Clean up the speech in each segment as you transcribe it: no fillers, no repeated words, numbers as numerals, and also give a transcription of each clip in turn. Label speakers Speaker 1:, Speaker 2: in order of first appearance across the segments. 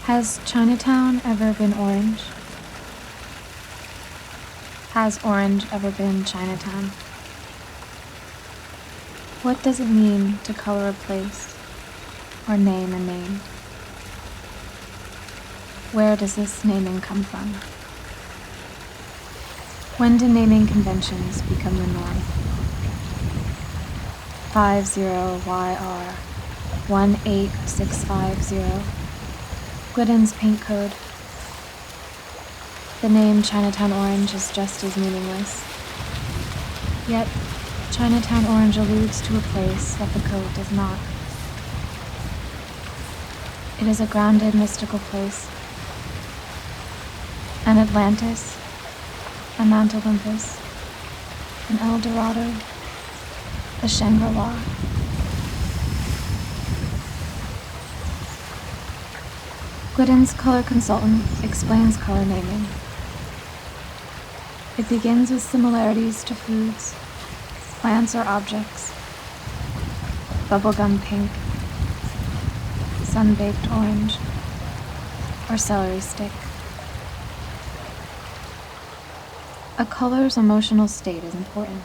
Speaker 1: Has Chinatown ever been orange? Has orange ever been Chinatown? What does it mean to color a place or name a name? Where does this naming come from? When do naming conventions become the norm? 50YR 18650 Glidden's paint code. The name Chinatown Orange is just as meaningless. Yet, Chinatown Orange alludes to a place that the code does not. It is a grounded, mystical place. An Atlantis, a Mount Olympus, an El Dorado, a Shangri-La. Glidden's color consultant explains color naming. It begins with similarities to foods, plants or objects. Bubblegum pink, sun-baked orange, or celery stick. A color's emotional state is important.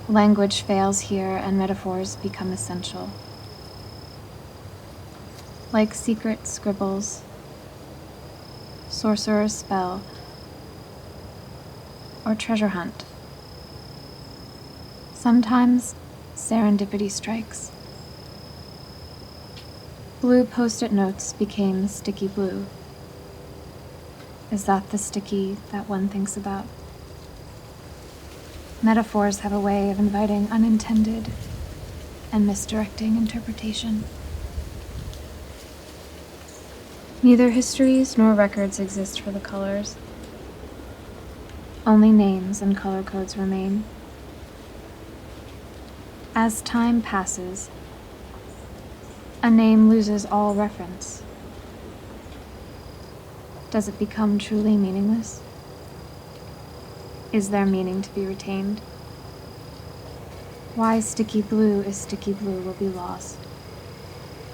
Speaker 1: Language fails here and metaphors become essential. Like secret scribbles, sorcerer's spell, or treasure hunt. Sometimes serendipity strikes. Blue post-it notes became sticky blue. Is that the sticky that one thinks about? Metaphors have a way of inviting unintended and misdirecting interpretation. Neither histories nor records exist for the colors. Only names and color codes remain. As time passes, a name loses all reference. Does it become truly meaningless? Is there meaning to be retained? Why sticky blue is sticky blue will be lost,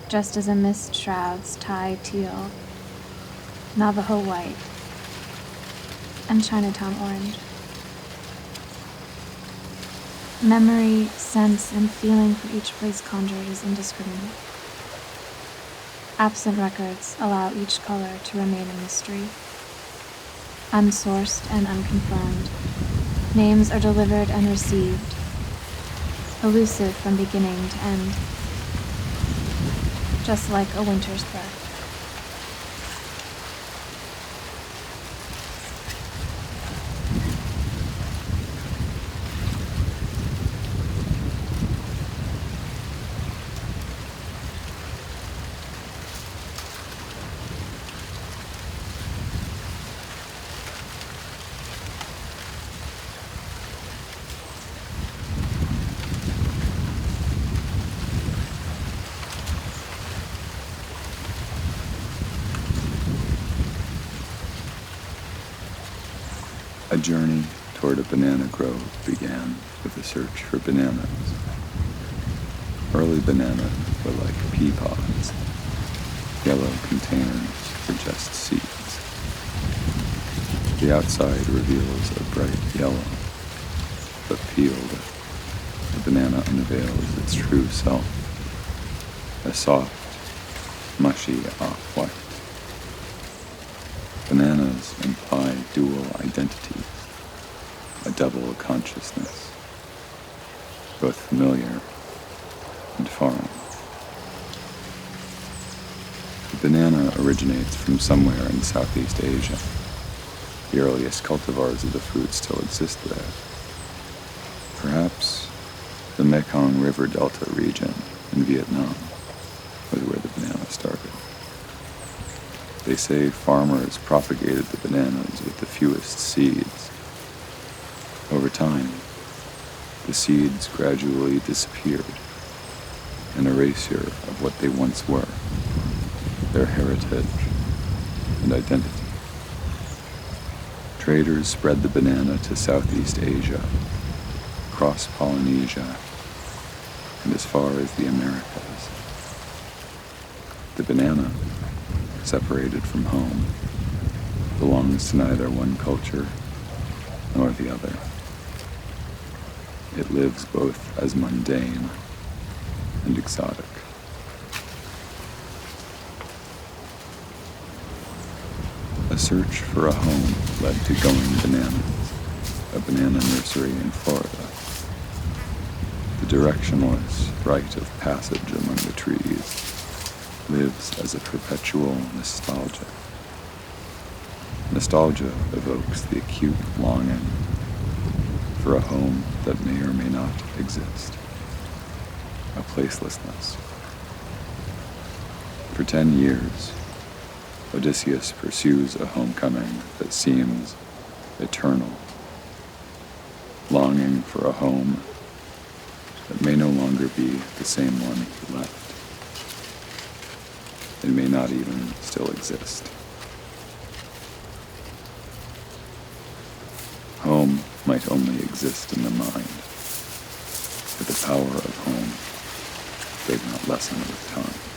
Speaker 1: just as a mist shrouds Thai teal, Navajo white, and Chinatown orange. Memory, sense, and feeling for each place conjured is indiscriminate. Absent records allow each color to remain a mystery. Unsourced and unconfirmed, names are delivered and received, elusive from beginning to end, just like a winter's breath.
Speaker 2: A journey toward a banana grove began with a search for bananas. Early bananas were like pea pods, yellow containers for just seeds. The outside reveals a bright yellow, but peeled, the banana unveils its true self, a soft, mushy off-white. Bananas imply dual identities, a double consciousness, both familiar and foreign. The banana originates from somewhere in Southeast Asia. The earliest cultivars of the fruit still exist there. Perhaps the Mekong River Delta region in Vietnam was where the banana started. They say farmers propagated the bananas with the fewest seeds. Over time, the seeds gradually disappeared, an erasure of what they once were, their heritage and identity. Traders spread the banana to Southeast Asia, across Polynesia, and as far as the Americas. The banana, separated from home, belongs to neither one culture nor the other. It lives both as mundane and exotic. A search for a home led to Going Bananas, a banana nursery in Florida. The directionless rite of passage among the trees lives as a perpetual nostalgia. Nostalgia evokes the acute longing for a home that may or may not exist, a placelessness. For 10 years, Odysseus pursues a homecoming that seems eternal, longing for a home that may no longer be the same one he left. It may not even still exist. Home might only exist in the mind, but the power of home does not lessen with time.